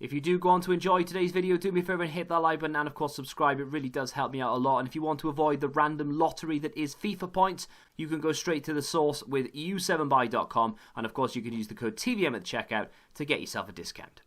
If you do go on to enjoy today's video, do me a favour and hit that like button and of course subscribe. It really does help me out a lot. And if you want to avoid the random lottery that is FIFA points, you can go straight to the source with u7buy.com, and of course you can use the code TVM at checkout to get yourself a discount.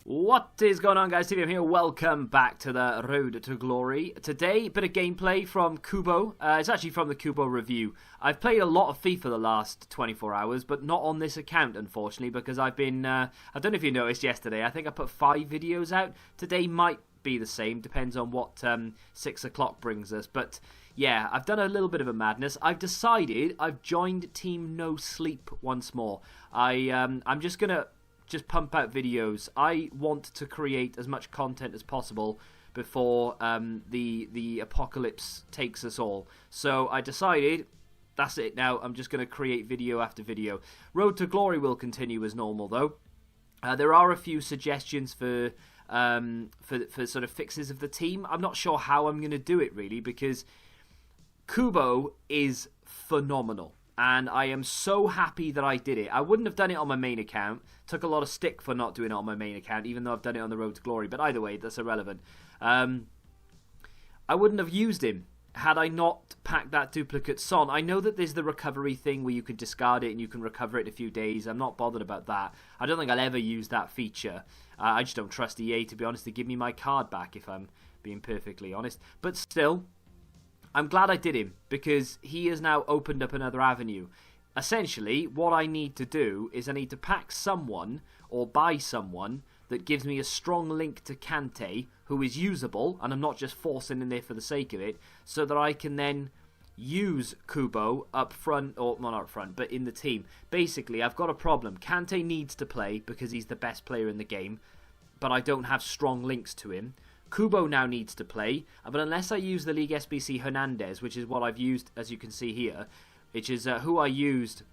What is going on, guys? TVM here. Welcome back to the Road to Glory. Today, bit of gameplay from Kubo. It's actually from the Kubo review. I've played a lot of FIFA the last 24 hours, but not on this account, unfortunately, because I've been, I don't know if you noticed yesterday, I think I put 5 videos out. Today might be the same, depends on what 6 o'clock brings us. But yeah, I've done a little bit of a madness. I've decided I've joined Team No Sleep once more. I'm just going to pump out videos. I want to create as much content as possible before the apocalypse takes us all. So I decided, that's it now, I'm just going to create video after video. Road to Glory will continue as normal though. There are a few suggestions for sort of fixes of the team. I'm not sure how I'm going to do it really, because Kubo is phenomenal. And I am so happy that I did it. I wouldn't have done it on my main account. Took a lot of stick for not doing it on my main account, even though I've done it on the Road to Glory. But either way, that's irrelevant. I wouldn't have used him had I not packed that duplicate Son. I know that there's the recovery thing where you can discard it and you can recover it in a few days. I'm not bothered about that. I don't think I'll ever use that feature. I just don't trust EA, to be honest, to give me my card back, if I'm being perfectly honest. But still, I'm glad I did him, because he has now opened up another avenue. Essentially, what I need to do is I need to pack someone or buy someone that gives me a strong link to Kante, who is usable, and I'm not just forcing in there for the sake of it, so that I can then use Kubo up front, or well, not up front, but in the team. Basically, I've got a problem. Kante needs to play because he's the best player in the game, but I don't have strong links to him. Kubo now needs to play, but unless I use the League SBC Hernandez, which is what I've used, as you can see here, which is who I used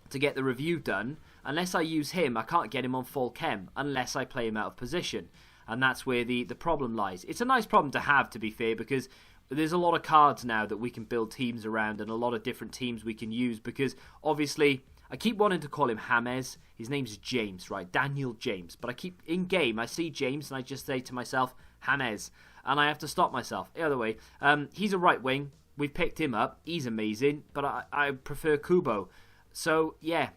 to get the review done, unless I use him, I can't get him on full chem, unless I play him out of position. And that's where the problem lies. It's a nice problem to have, to be fair, because there's a lot of cards now that we can build teams around, and a lot of different teams we can use, because obviously I keep wanting to call him James. His name's James, right? Daniel James. But I keep, in game, I see James and I just say to myself, James. And I have to stop myself. The other way. He's a right wing. We've picked him up. He's amazing. But I prefer Kubo. So, yeah.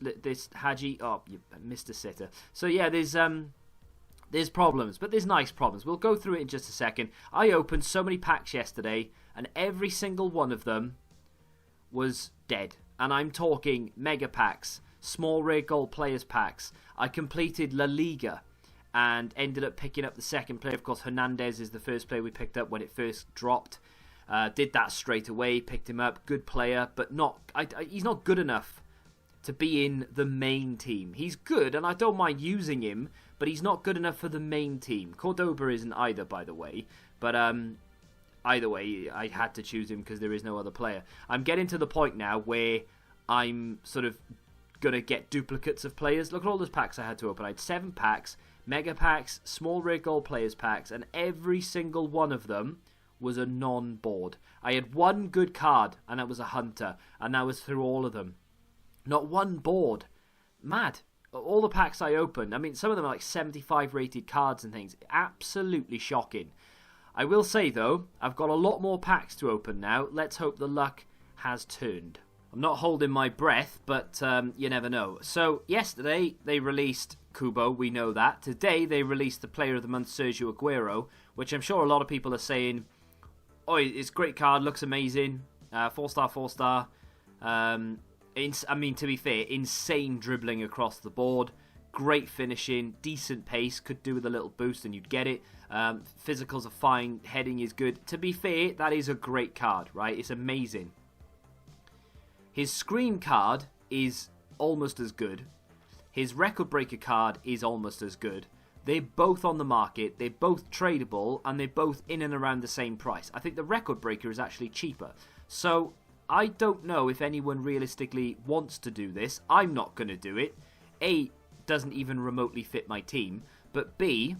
This Haji. Oh, you missed a sitter. So, yeah, there's problems. But there's nice problems. We'll go through it in just a second. I opened so many packs yesterday. And every single one of them was dead. And I'm talking mega packs, small rare gold players packs. I completed La Liga and ended up picking up the second player. Of course, Hernandez is the first player we picked up when it first dropped. Did that straight away, picked him up. Good player, but he's not good enough to be in the main team. He's good, and I don't mind using him, but he's not good enough for the main team. Cordoba isn't either, by the way. But either way, I had to choose him because there is no other player. I'm getting to the point now where I'm sort of going to get duplicates of players. Look at all those packs I had to open. I had 7 packs, mega packs, small rare gold players packs, and every single one of them was a non-board. I had one good card, and that was a hunter, and that was through all of them. Not one board. Mad. All the packs I opened, I mean, some of them are like 75 rated cards and things. Absolutely shocking. I will say, though, I've got a lot more packs to open now. Let's hope the luck has turned. I'm not holding my breath, but you never know. So, yesterday, they released Kubo, we know that. Today, they released the Player of the Month, Sergio Aguero, which I'm sure a lot of people are saying, oh, it's a great card, looks amazing, 4-star, 4-star. I mean, to be fair, insane dribbling across the board. Great finishing, decent pace, could do with a little boost and you'd get it. Physicals are fine, heading is good. To be fair, that is a great card, right? It's amazing. His Scream card is almost as good. His Record Breaker card is almost as good. They're both on the market, they're both tradable, and they're both in and around the same price. I think the Record Breaker is actually cheaper. So, I don't know if anyone realistically wants to do this. I'm not going to do it. A, doesn't even remotely fit my team. But B,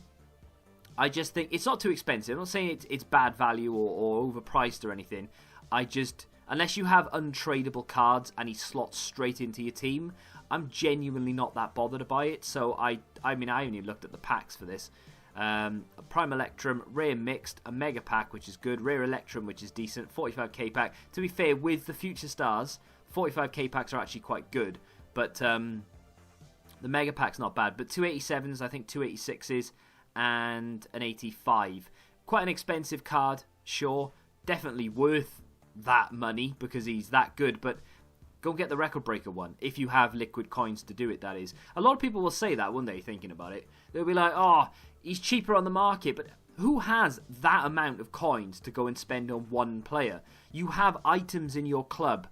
I just think it's not too expensive. I'm not saying it's bad value or overpriced or anything. I just, unless you have untradeable cards and he slots straight into your team, I'm genuinely not that bothered by it. So I mean, I only looked at the packs for this. A Prime Electrum, Rare Mixed, a Mega Pack, which is good, Rare Electrum, which is decent, 45k pack. To be fair, with the Future Stars, 45k packs are actually quite good, but the Mega Pack's not bad. But 287s, I think 286s, and an 85. Quite an expensive card, sure, definitely worth that money because he's that good, but go get the Record Breaker one, if you have liquid coins to do it, that is. A lot of people will say that, won't they, thinking about it? They'll be like, oh, he's cheaper on the market, but who has that amount of coins to go and spend on one player? You have items in your club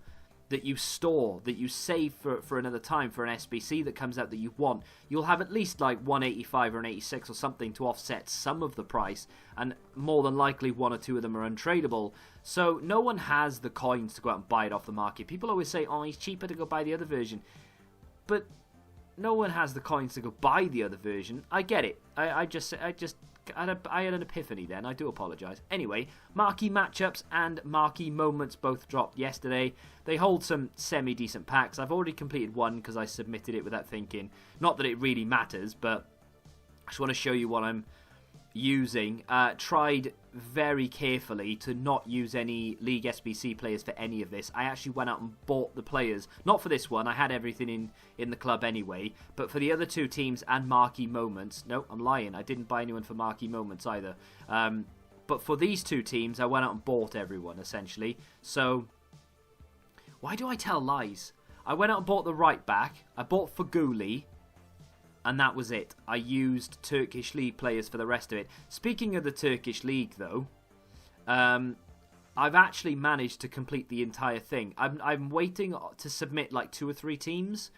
that you store, that you save for another time, for an SBC that comes out that you want. You'll have at least like 185 or an 86 or something to offset some of the price, and more than likely one or two of them are untradeable. So no one has the coins to go out and buy it off the market. People always say, oh, it's cheaper to go buy the other version. But no one has the coins to go buy the other version. I get it. I had an epiphany then. I do apologise. Anyway, marquee matchups and marquee moments both dropped yesterday. They hold some semi-decent packs. I've already completed one because I submitted it without thinking. Not that it really matters, but I just want to show you what I'm using. Tried very carefully to not use any League SBC players for any of this. I actually went out and bought the players. Not for this one. I had everything in the club anyway. But for the other two teams and marquee moments. No, I'm lying. I didn't buy anyone for marquee moments either. But for these two teams, I went out and bought everyone, essentially. So, why do I tell lies? I went out and bought the right back. I bought Faguli. And that was it. I used Turkish League players for the rest of it. Speaking of the Turkish League, though, I've actually managed to complete the entire thing. I'm waiting to submit like 2 or 3 teams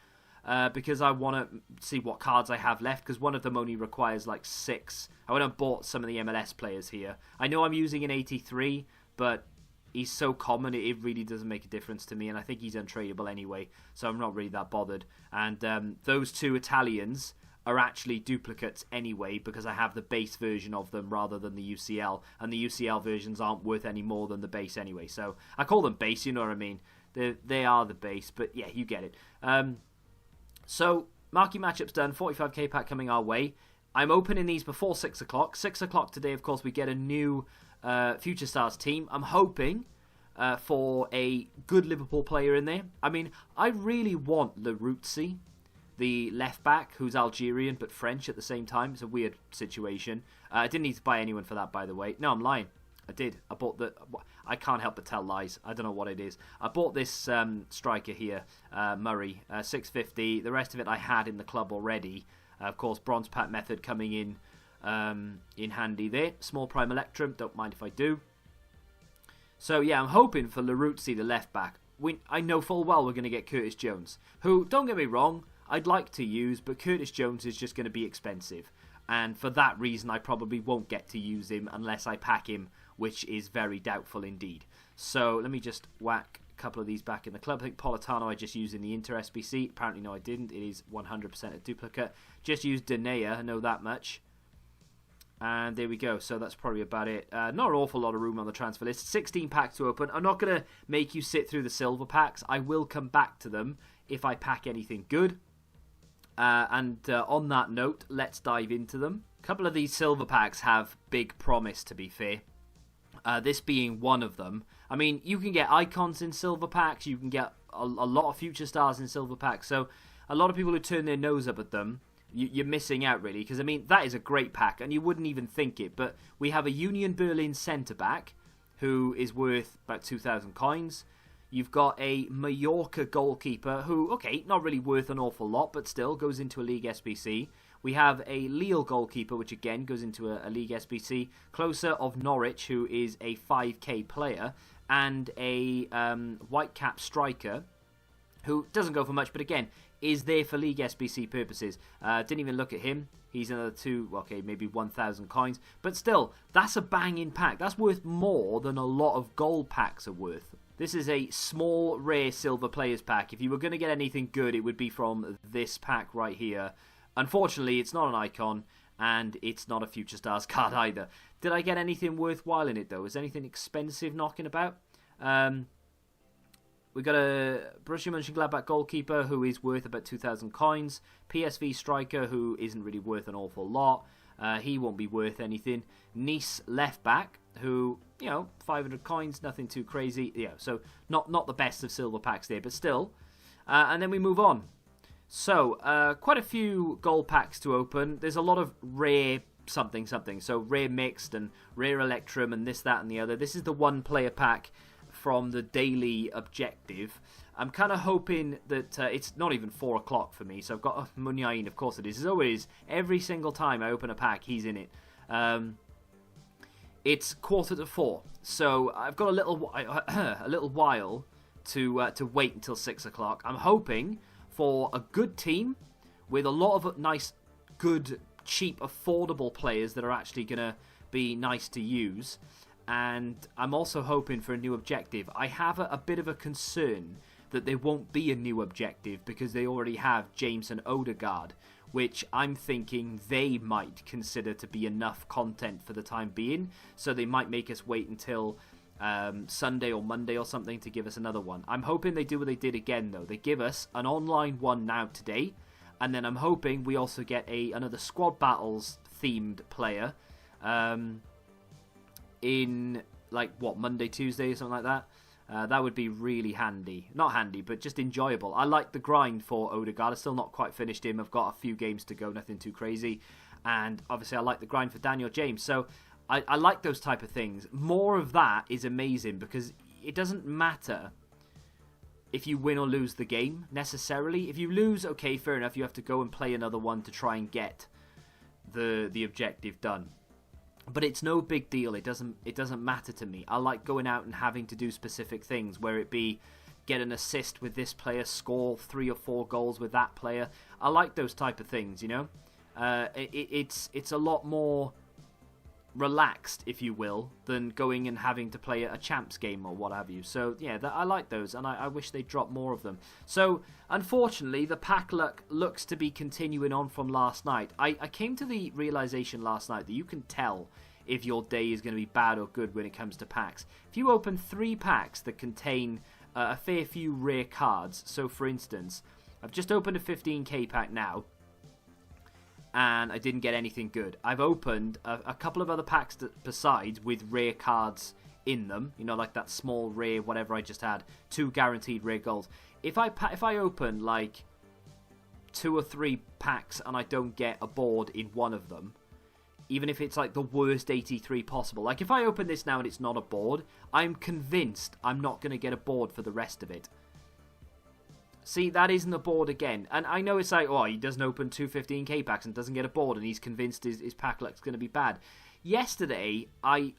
because I want to see what cards I have left, because one of them only requires like 6. I went and bought some of the MLS players here. I know I'm using an 83, but he's so common it really doesn't make a difference to me, and I think he's untradeable anyway, so I'm not really that bothered. And those 2 Italians are actually duplicates anyway, because I have the base version of them rather than the UCL, and the UCL versions aren't worth any more than the base anyway, so I call them base, you know what I mean? They are the base, but yeah, you get it. So, marquee matchups done, 45k pack coming our way. I'm opening these before 6 o'clock. 6 o'clock today, of course, we get a new Future Stars team. I'm hoping for a good Liverpool player in there. I mean, I really want Larutzi, the left back, who's Algerian but French at the same time. It's a weird situation. I didn't need to buy anyone for that, by the way. No, I'm lying. I did. I bought the... I can't help but tell lies. I don't know what it is. I bought this striker here, Murray, 650. The rest of it I had in the club already. Of course, bronze pack method coming in handy there. Small Prime Electrum. Don't mind if I do. So, yeah, I'm hoping for Larutzi, the left back. I know full well we're going to get Curtis Jones, who, don't get me wrong, I'd like to use, but Curtis Jones is just going to be expensive. And for that reason, I probably won't get to use him unless I pack him, which is very doubtful indeed. So let me just whack a couple of these back in the club. I think Politano I just used in the Inter SBC. Apparently, no, I didn't. It is 100% a duplicate. Just used Denea, I know that much. And there we go. So that's probably about it. Not an awful lot of room on the transfer list. 16 packs to open. I'm not going to make you sit through the silver packs. I will come back to them if I pack anything good. And on that note, let's dive into them. A couple of these silver packs have big promise, to be fair. This being one of them. I mean, you can get icons in silver packs. You can get a lot of future stars in silver packs. So a lot of people who turn their nose up at them, you're missing out, really. Because, I mean, that is a great pack, and you wouldn't even think it. But we have a Union Berlin centre-back who is worth about 2,000 coins. You've got a Mallorca goalkeeper who, okay, not really worth an awful lot, but still goes into a League SBC. We have a Lille goalkeeper, which again goes into a League SBC. Closer of Norwich, who is a 5k player. And a Whitecap striker, who doesn't go for much, but again, is there for League SBC purposes. Didn't even look at him. He's another 1,000 coins. But still, that's a banging pack. That's worth more than a lot of gold packs are worth. This is a small, rare silver players pack. If you were going to get anything good, it would be from this pack right here. Unfortunately, it's not an icon, and it's not a Future Stars card either. Did I get anything worthwhile in it, though? Is anything expensive knocking about? We got a Borussia Mönchengladbach goalkeeper who is worth about 2,000 coins. PSV striker who isn't really worth an awful lot. He won't be worth anything. Nice left back who, 500 coins, nothing too crazy. Yeah, so not the best of silver packs there, but still. And then we move on. So, quite a few gold packs to open. There's a lot of rare something. So, rare mixed and rare electrum and this, that, and the other. This is the one player pack from the daily objective. I'm kind of hoping that it's not even 4 o'clock for me. So, I've got Munyain, of course it is. As always, every single time I open a pack, he's in it. It's 3:45. So, I've got a little while to wait until 6 o'clock. I'm hoping for a good team with a lot of nice, good, cheap, affordable players that are actually going to be nice to use. And I'm also hoping for a new objective. I have a bit of a concern that there won't be a new objective because they already have James and Odegaard, which I'm thinking they might consider to be enough content for the time being. So they might make us wait until Sunday or Monday or something to give us another one. I'm hoping they do what they did again though. They give us an online one now today, and then I'm hoping we also get another squad battles themed player in Monday, Tuesday or something like that. That would be really handy. Not handy, but just enjoyable. I like the grind for Odegaard. I've still not quite finished him. I've got a few games to go, nothing too crazy. And obviously I like the grind for Daniel James. So I like those type of things. More of that is amazing because it doesn't matter if you win or lose the game necessarily. If you lose, okay, fair enough. You have to go and play another one to try and get the objective done. But it's no big deal. It doesn't matter to me. I like going out and having to do specific things, where it be get an assist with this player, score 3 or 4 goals with that player. I like those type of things, It's a lot more relaxed, if you will, than going and having to play a champs game or what have you. So yeah, I like those, and I wish they'd drop more of them. So unfortunately, the pack luck looks to be continuing on from last night. I came to the realization last night that you can tell if your day is going to be bad or good when it comes to packs. If you open 3 packs that contain a fair few rare cards, so for instance, I've just opened a 15k pack now, and I didn't get anything good. I've opened a couple of other packs besides with rare cards in them, like that small rare whatever I just had, 2 guaranteed rare golds. If I open like 2 or 3 packs and I don't get a board in one of them, even if it's like the worst 83 possible, like if I open this now and it's not a board, I'm convinced I'm not going to get a board for the rest of it. See, that isn't a board again. And I know it's like, he doesn't open 2 15k packs and doesn't get a board and he's convinced his pack luck's going to be bad. Yesterday, I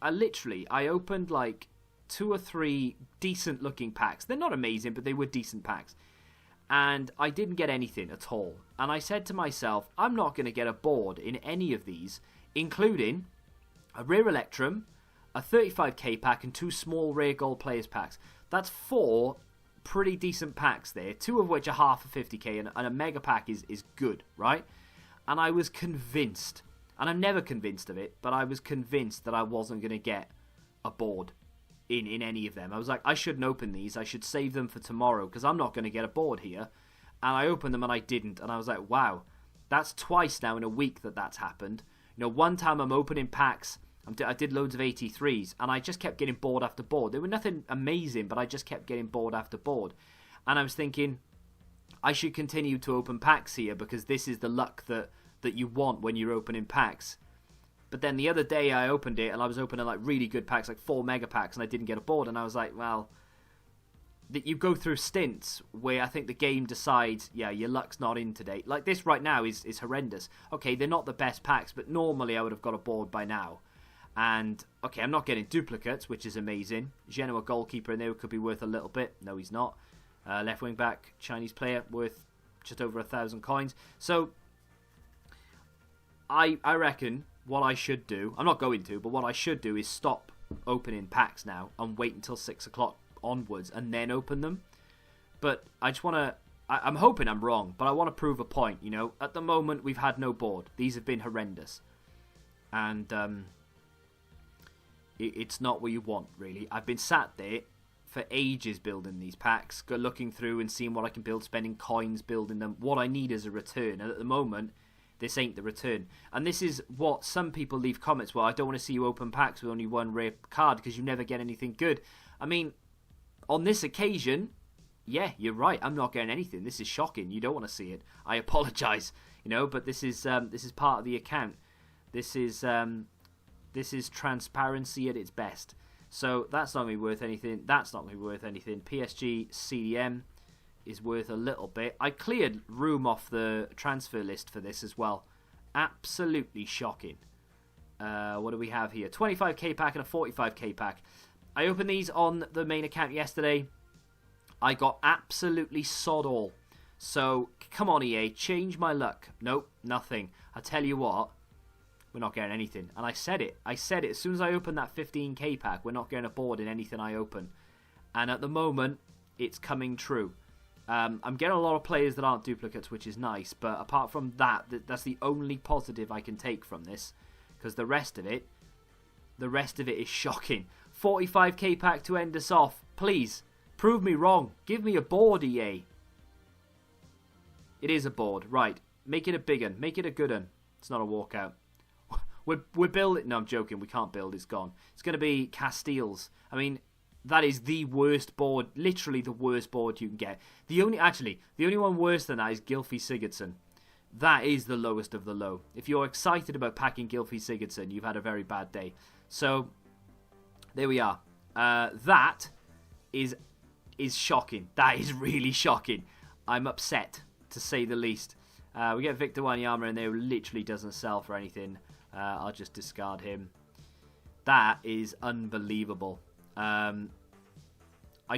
opened like 2 or 3 decent looking packs. They're not amazing, but they were decent packs. And I didn't get anything at all. And I said to myself, I'm not going to get a board in any of these, including a rare electrum, a 35k pack, and 2 small rare gold players packs. That's 4 pretty decent packs there, 2 of which are half of 50k, and a mega pack is good, right? And I was convinced, and I'm never convinced of it, but I was convinced that I wasn't going to get a board in any of them. I was like, I shouldn't open these, I should save them for tomorrow, because I'm not going to get a board here. And I opened them and I didn't, and I was like, wow, that's twice now in a week that's happened. One time I'm opening packs, I did loads of 83s, and I just kept getting board after board. They were nothing amazing, but I just kept getting board after board. And I was thinking, I should continue to open packs here, because this is the luck that you want when you're opening packs. But then the other day I opened it, and I was opening like really good packs, like 4 mega packs, and I didn't get a board. And I was like, well, you go through stints where I think the game decides, yeah, your luck's not in today. Like this right now is horrendous. Okay, they're not the best packs, but normally I would have got a board by now. And, okay, I'm not getting duplicates, which is amazing. Genoa goalkeeper in there could be worth a little bit. No, he's not. Left wing back, Chinese player, worth just over 1,000 coins. So, I reckon what I should do, I'm not going to, but what I should do is stop opening packs now and wait until 6 o'clock onwards and then open them. But I just want to, I'm hoping I'm wrong, but I want to prove a point, At the moment, we've had no board. These have been horrendous. And, it's not what you want, really. I've been sat there for ages building these packs, looking through and seeing what I can build, spending coins building them. What I need is a return, and at the moment, this ain't the return. And this is what some people leave comments, well, I don't want to see you open packs with only one rare card because you never get anything good. I mean, on this occasion, yeah, you're right, I'm not getting anything. This is shocking. You don't want to see it. I apologise, but this is part of the account. This is transparency at its best. So that's not going to be worth anything. That's not going to be worth anything. PSG CDM is worth a little bit. I cleared room off the transfer list for this as well. Absolutely shocking. What do we have here? 25k pack and a 45k pack. I opened these on the main account yesterday. I got absolutely sod all. So, come on EA, change my luck. Nope, nothing. I tell you what, we're not getting anything. And I said it. As soon as I opened that 15k pack, we're not getting a board in anything I open. And at the moment, it's coming true. I'm getting a lot of players that aren't duplicates, which is nice. But apart from that, that's the only positive I can take from this. Because the rest of it is shocking. 45k pack to end us off. Please, prove me wrong. Give me a board, EA. It is a board. Right. Make it a big one. Make it a good one. It's not a walkout. We're building... No, I'm joking. We can't build. It's gone. It's going to be Castiles. I mean, that is the worst board. Literally the worst board you can get. The only one worse than that is Gylfi Sigurdsson. That is the lowest of the low. If you're excited about packing Gylfi Sigurdsson, you've had a very bad day. So, there we are. That is shocking. That is really shocking. I'm upset, to say the least. We get Victor Wanyama in there who literally doesn't sell for anything. I'll just discard him. That is unbelievable. I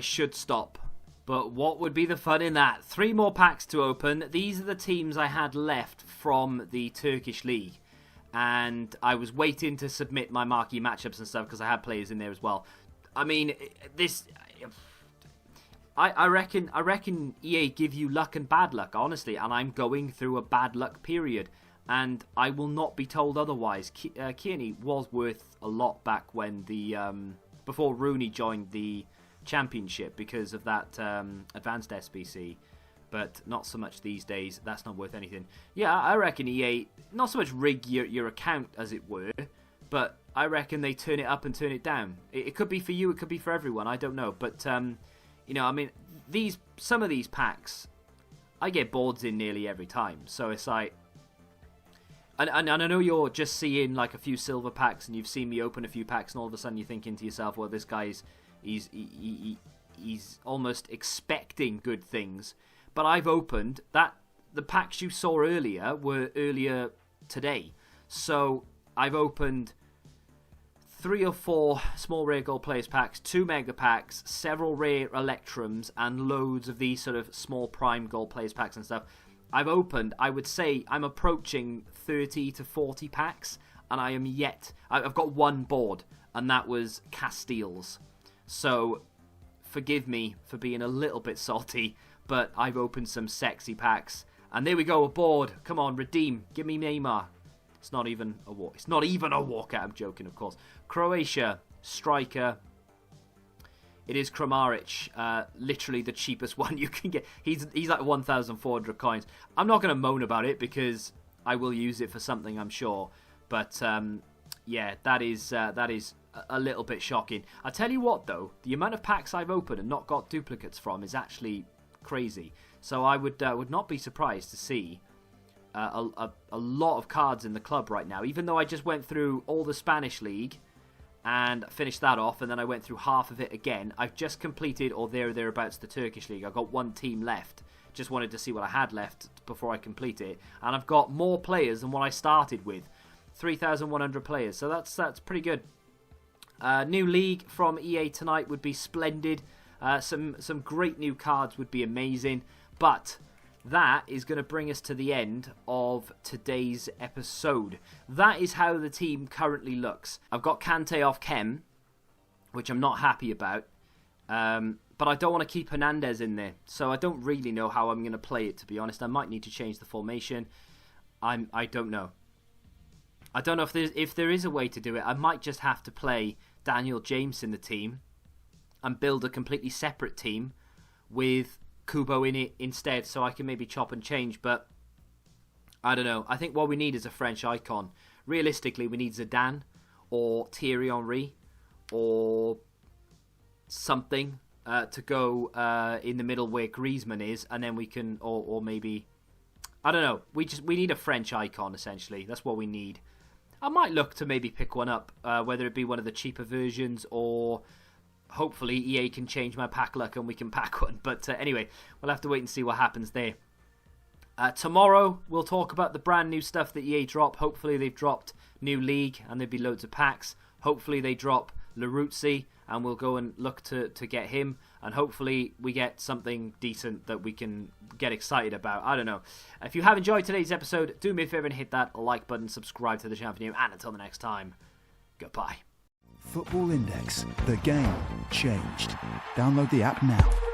should stop. But what would be the fun in that? 3 more packs to open. These are the teams I had left from the Turkish League. And I was waiting to submit my marquee matchups and stuff because I had players in there as well. I mean, this... I reckon EA give you luck and bad luck, honestly. And I'm going through a bad luck period. And I will not be told otherwise. Kearney was worth a lot back when the... before Rooney joined the Championship because of that advanced SBC. But not so much these days. That's not worth anything. Yeah, I reckon EA... Not so much rig your account, as it were. But I reckon they turn it up and turn it down. It could be for you. It could be for everyone. I don't know. But, I mean, some of these packs, I get boards in nearly every time. So it's like... And I know you're just seeing like a few silver packs and you've seen me open a few packs and all of a sudden you're thinking to yourself, well, this guy's... He's almost expecting good things. But I've opened that the packs you saw earlier were earlier today. So I've opened 3 or 4 small rare gold players packs, 2 mega packs, several rare electrums, and loads of these sort of small prime gold players packs and stuff. I've opened, I would say, I'm approaching 30 to 40 packs, and I am yet... I've got 1 board, and that was Castiles. So, forgive me for being a little bit salty, but I've opened some sexy packs. And there we go, a board. Come on, redeem. Give me Neymar. It's not even a walk. It's not even a walkout. I'm joking, of course. Croatia, striker. It is Kramaric. Literally the cheapest one you can get. He's like 1,400 coins. I'm not going to moan about it because I will use it for something, I'm sure. But, yeah, that is a little bit shocking. I tell you what, though, the amount of packs I've opened and not got duplicates from is actually crazy. So I would not be surprised to see a lot of cards in the club right now. Even though I just went through all the Spanish league and finished that off, and then I went through half of it again. I've just completed, or thereabouts, the Turkish league. I've got 1 team left. Just wanted to see what I had left before I complete it. And I've got more players than what I started with. 3,100 players. So that's pretty good. New league from EA tonight would be splendid. Some great new cards would be amazing. But that is going to bring us to the end of today's episode. That is how the team currently looks. I've got Kante off Chem, which I'm not happy about. But I don't want to keep Hernandez in there. So I don't really know how I'm going to play it, to be honest. I might need to change the formation. I don't know. I don't know if there is a way to do it. I might just have to play Daniel James in the team and build a completely separate team with Kubo in it instead, so I can maybe chop and change. But I don't know. I think what we need is a French icon. Realistically, we need Zidane or Thierry Henry or something to go in the middle where Griezmann is, and then we can, or maybe, I don't know. We need a French icon, essentially. That's what we need. I might look to maybe pick one up, whether it be one of the cheaper versions, or hopefully EA can change my pack luck and we can pack one. But anyway, we'll have to wait and see what happens there. Tomorrow, we'll talk about the brand new stuff that EA drop. Hopefully they've dropped new league and there'll be loads of packs. Hopefully they drop Laruzzi and we'll go and look to get him. And hopefully we get something decent that we can get excited about. I don't know. If you have enjoyed today's episode, do me a favour and hit that like button, subscribe to the channel for new, and until the next time, goodbye. Football Index. The game changed. Download the app now.